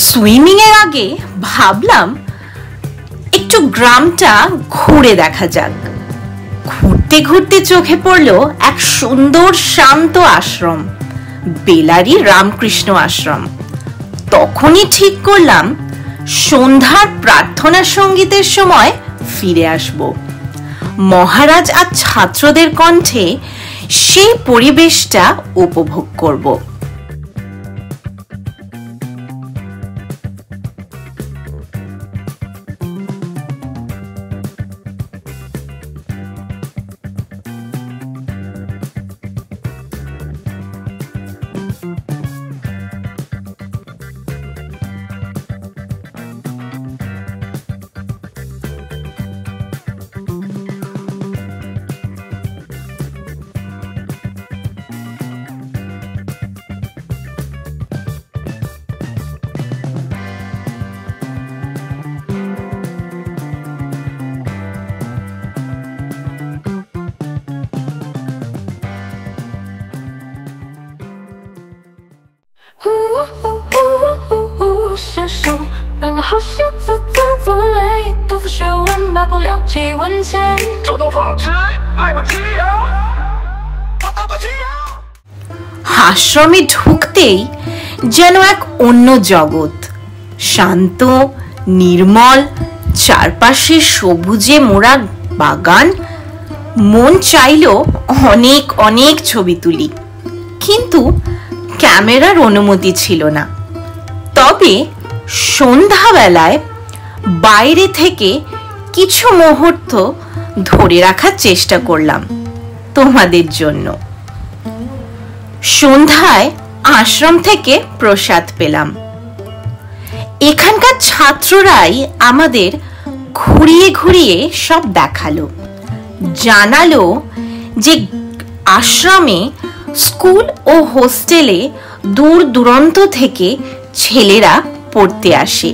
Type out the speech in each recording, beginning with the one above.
Swimming এর আগে ভাবলাম একটু গ্রামটা ঘুরে দেখা যাক। ঘুরতে ঘুরতে চোখে পড়লো এক সুন্দর শান্ত আশ্রম, বেলারি রামকৃষ্ণ আশ্রম। তখনই ঠিক করলাম সন্ধ্যার প্রার্থনা সঙ্গীতের সময় ফিরে আসব। মহারাজ আর ছাত্রদের কণ্ঠে সেই পরিবেশটা উপভোগ করব। আশ্রমে ঢুকতেই যেন এক অন্য জগৎ, শান্ত নির্মল, চারপাশে সবুজে মোড়া বাগান। মন চাইলো অনেক অনেক ছবি তুলি, কিন্তু ক্যামেরার অনুমতি ছিল না। তবে সন্ধ্যাবেলায় বাইরে থেকে কিছু মুহূর্ত ধরে রাখার চেষ্টা করলাম তোমাদের জন্য। সন্ধ্যায় আশ্রম থেকে প্রসাদ পেলাম। এখানকার ছাত্ররাই আমাদের ঘুরিয়ে ঘুরিয়ে সব দেখালো, জানালো যে আশ্রমে স্কুল ও হোস্টেলে দূর দূরান্ত থেকে ছেলেরা পড়তে আসে।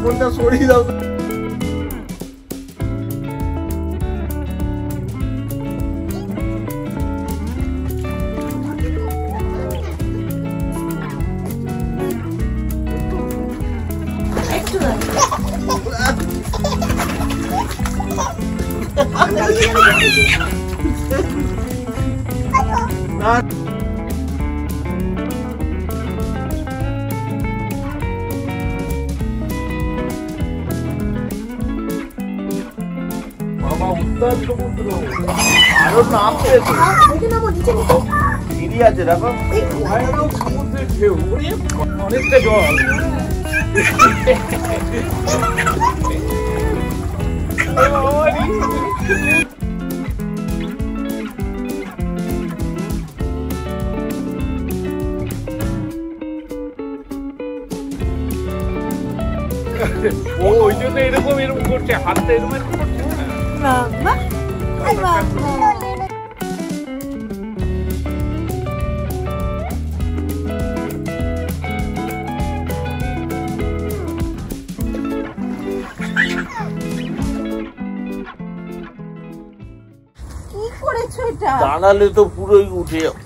ফোনটা সরিয়ে দাও। আরো নাম আছে, দেখো সমুদ্রের ঢেউ, অনেকটা জল। ও ওই জন্য এরকম করছে, হাতটা এরকম করছে। বাবা কি করেছো এটা? দাঁড়ালে তো পুরোই উঠে যাবে।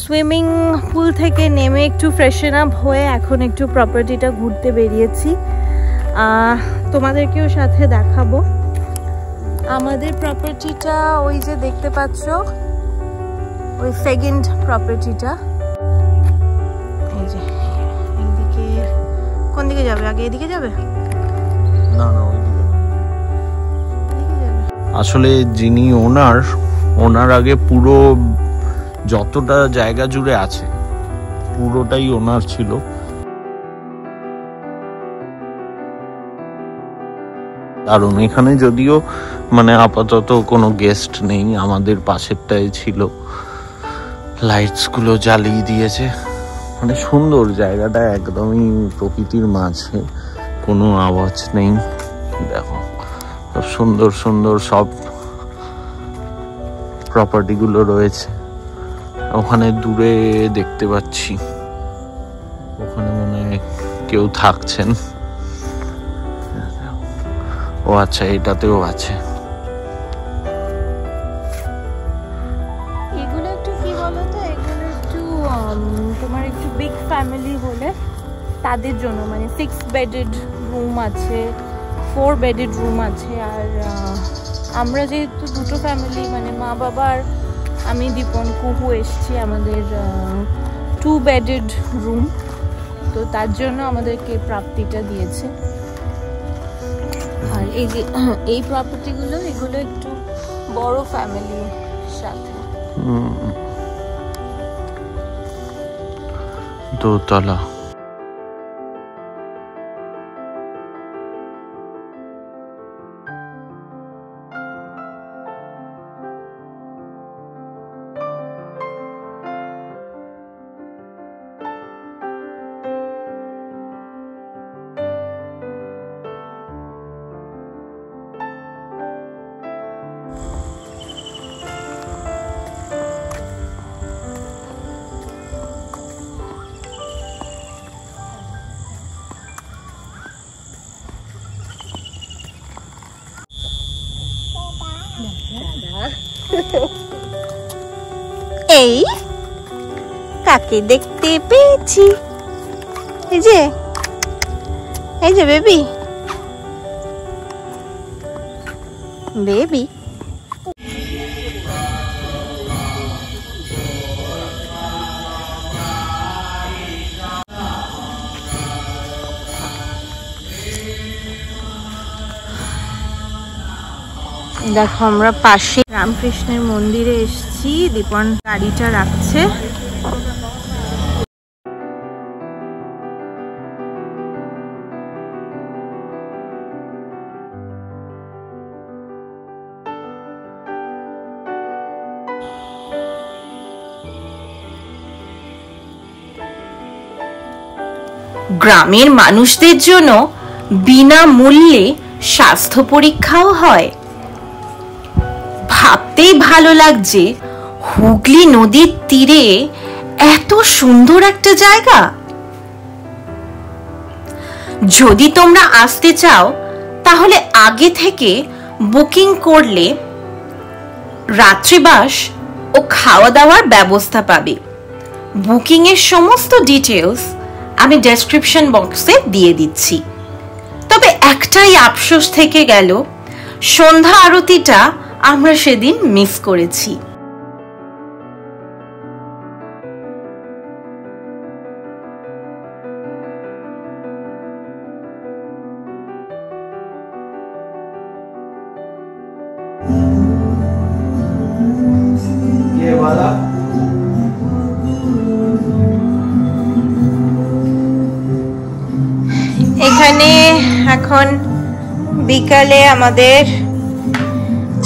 সুইমিং পুল থেকে নেমে একটু ফ্রেশন আপ হয়ে এখন একটু প্রপার্টিটা ঘুরতে বেরিয়েছি। তোমাদেরকেও সাথে দেখাবো। আমাদের প্রপার্টিটা ওই যে দেখতে পাচ্ছ, ওই সেকেন্ড প্রপার্টিটা। এই যে এইদিকে, কোন দিকে যাবে? আগে এদিকে যাবে? না না, আসলে যিনি ওনার আগে পুরো যতটা জায়গা জুড়ে আছে পুরোটাই ওনার ছিল। কারণ এখানে যদিও মানে আপাতত কোনো গেস্ট নেই, আমাদের পাশেরটাই ছিল, লাইটস গুলো জ্বালিয়ে দিয়েছে। মানে সুন্দর জায়গাটা, একদমই প্রকৃতির মাঝে, কোনো আওয়াজ নেই। দেখো সব সুন্দর সুন্দর সব প্রপার্টি গুলো রয়েছে। ওখানে দূরে দেখতে পাচ্ছি, ওখানে মনে হয় কেউ থাকছেন। ও আচ্ছা, এটাতেও আছে। এগুলো একটু কি বলতো, এগুলো একটু তোমার একটু বিগ ফ্যামিলি হলে তাদের জন্য, মানে 6 বেডেড রুম আছে, 4 বেডেড রুম আছে। আর আমরা যেহেতু দুটো ফ্যামিলি, মানে মা বাবা আর আমি, দীপন, কুহু এসছি, আমাদের 2 বেডেড রুম, তো তার জন্য আমাদেরকে প্রাপ্তিটা দিয়েছে। আর এই যে এই প্রপার্টিগুলো, এগুলো একটু বড় ফ্যামিলির সাথে। দোতলা। এই কাকে দেখতে পেয়েছি? এই যে বেবি, বেবি। দেখো আমরা পাশে রামকৃষ্ণের মন্দিরে এসেছি, দীপন গাড়িটা রাখছে। গ্রামের মানুষদের জন্য বিনামূল্যে স্বাস্থ্য পরীক্ষাও হয়। ভাবতেই ভালো লাগছে, হুগলি নদীর তীরে এত সুন্দর একটা জায়গা। যদি তোমরা আসতে চাও তাহলে আগে থেকে বুকিং করলে রাত্রিবাস ও খাওয়া দাওয়ার ব্যবস্থা পাবে। বুকিং এর সমস্ত ডিটেলস আমি ডেসক্রিপশন বক্সে দিয়ে দিচ্ছি। তবে একটাই আফসোস থেকে গেল, সন্ধ্যা আরতিটা আমরা সেদিন মিস করেছি। এখানে এখন বিকালে আমাদের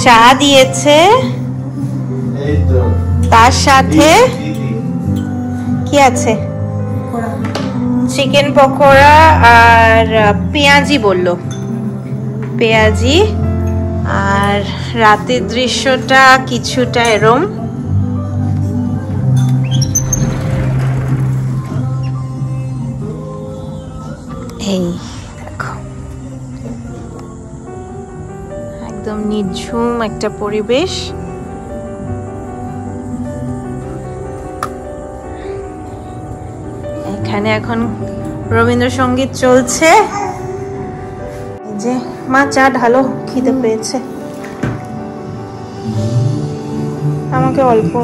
চা দিয়েছে, তার সাথে কি আছে, চিকেন পকোড়া আর পেঁয়াজি বললো, পেঁয়াজি। আর রাতের দৃশ্যটা কিছুটা এরম, এই দেখো একদম নিঝুম একটা পরিবেশ। এখানে এখন রবীন্দ্রসঙ্গীত চলছে। যে মা চা ঢালো, খিদে পেয়েছে। আমাকে অল্প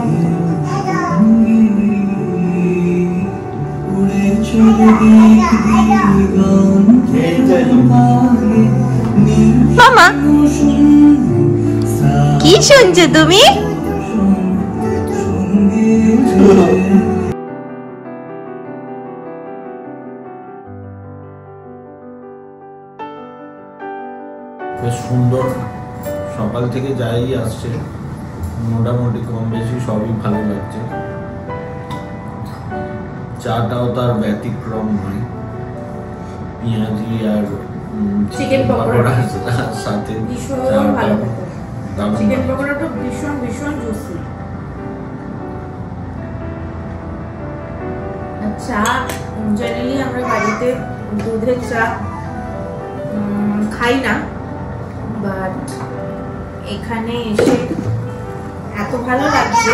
মামা, কি শুনছো তুমি? বেশ সুন্দর, সকাল থেকে যাই আসছে মোটামুটি কম বেশি সবই ভালো লাগছে। চাটাও তার ব্যতিক্রম নয়, পেঁয়াজি আর চিকেন পকোড়ার সাথে ভীষণ ভালো, চিকেন পকোড়াটা ভীষণ ভীষণ জুসি। চা জেনারেলি আমরা বাড়িতে দুধের চা খাই না, বাট এখানে এসে এত ভালো লাগছে,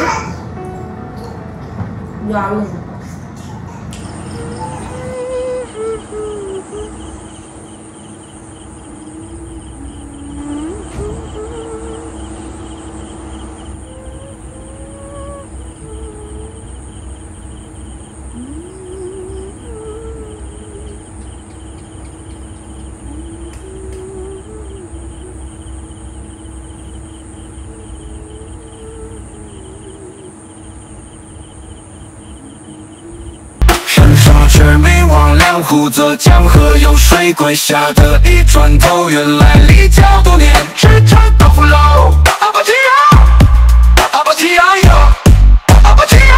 দারুণ।魑魅魍魉护泽江河有水鬼，吓得一转头，原来离教多年，只差到葫芦。阿巴提亚，阿巴提亚哟，阿巴提亚，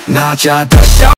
那家的小。